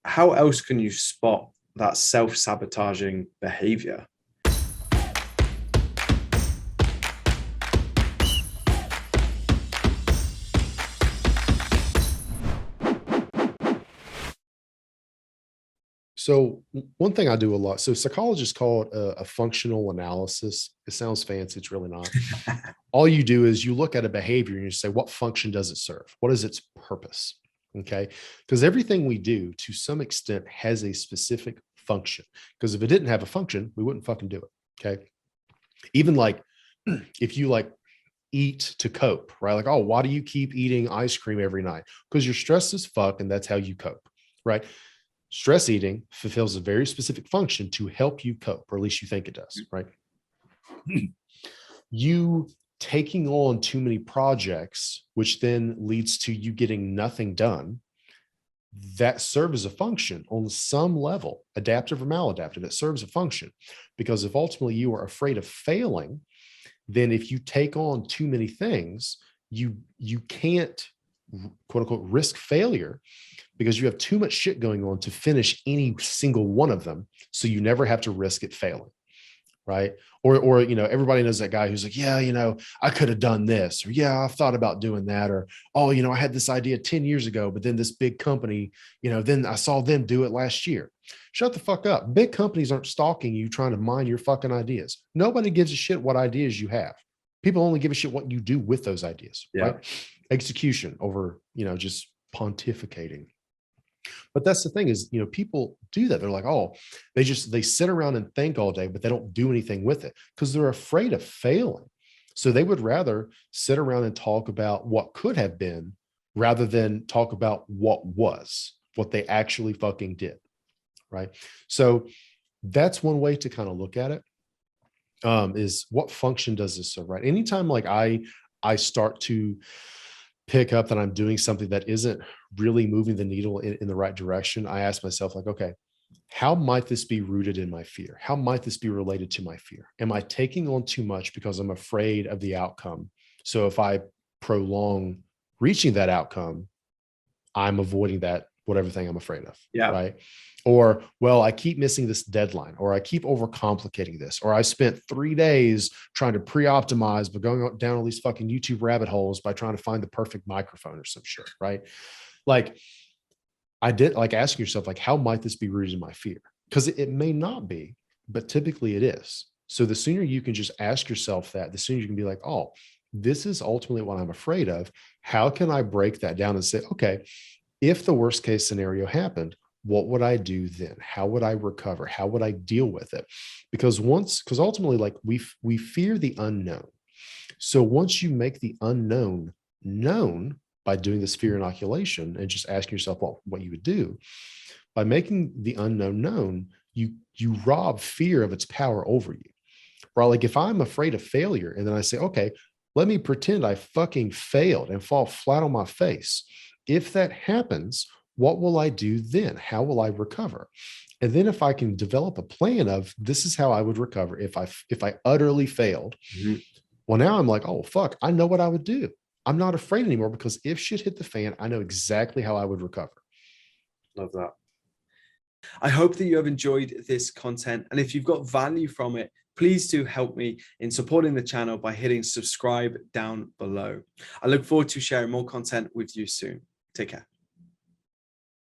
how else can you spot that self-sabotaging behavior? So one thing I do a lot, so psychologists call it a functional analysis. It sounds fancy, it's really not. All you do is you look at a behavior and you say, what function does it serve? What is its purpose? Okay. Because everything we do to some extent has a specific function. Because if it didn't have a function, we wouldn't fucking do it. Okay. Even like if you like eat to cope, right? Like, oh, why do you keep eating ice cream every night? Because you're stressed as fuck and that's how you cope, right? Stress eating fulfills a very specific function to help you cope, or at least you think it does, right? You taking on too many projects, which then leads to you getting nothing done, that serves a function on some level, adaptive or maladaptive. It serves a function because if ultimately you are afraid of failing, then if you take on too many things, you can't quote unquote risk failure because you have too much shit going on to finish any single one of them. So you never have to risk it failing. Right. Or, everybody knows that guy who's like, yeah, I could have done this, or yeah, I've thought about doing that, or, oh, I had this idea 10 years ago, but then this big company, then I saw them do it last year. Shut the fuck up. Big companies aren't stalking you trying to mine your fucking ideas. Nobody gives a shit what ideas you have. People only give a shit what you do with those ideas. Yeah. Right. Execution over, just pontificating. But that's the thing is, people do that. They're like, oh, they sit around and think all day, but they don't do anything with it because they're afraid of failing. So they would rather sit around and talk about what could have been rather than talk about what they actually fucking did. Right. So that's one way to kind of look at it. Is what function does this serve? Right. Anytime like I start to pick up that I'm doing something that isn't really moving the needle in the right direction, I ask myself like, okay, how might this be rooted in my fear? How might this be related to my fear? Am I taking on too much because I'm afraid of the outcome? So if I prolong reaching that outcome, I'm avoiding that, whatever thing I'm afraid of. Yeah. Right. Or, well, I keep missing this deadline, or I keep overcomplicating this, or I spent 3 days trying to pre-optimize, but going down all these fucking YouTube rabbit holes by trying to find the perfect microphone or some shit. Right. Like I did like asking yourself, like, how might this be rooted in my fear? Because it may not be, but typically it is. So the sooner you can just ask yourself that, the sooner you can be like, oh, this is ultimately what I'm afraid of. How can I break that down and say, okay, if the worst case scenario happened, what would I do then? How would I recover? How would I deal with it? Because ultimately, like we fear the unknown. So once you make the unknown known by doing this fear inoculation and just asking yourself what you would do, by making the unknown known, you rob fear of its power over you. Right? Like if I'm afraid of failure and then I say, okay, let me pretend I fucking failed and fall flat on my face. If that happens, what will I do then? How will I recover? And then if I can develop a plan of this is how I would recover if I utterly failed. Mm-hmm. Well, now I'm like, oh, fuck, I know what I would do. I'm not afraid anymore because if shit hit the fan, I know exactly how I would recover. Love that. I hope that you have enjoyed this content. And if you've got value from it, please do help me in supporting the channel by hitting subscribe down below. I look forward to sharing more content with you soon. Take care.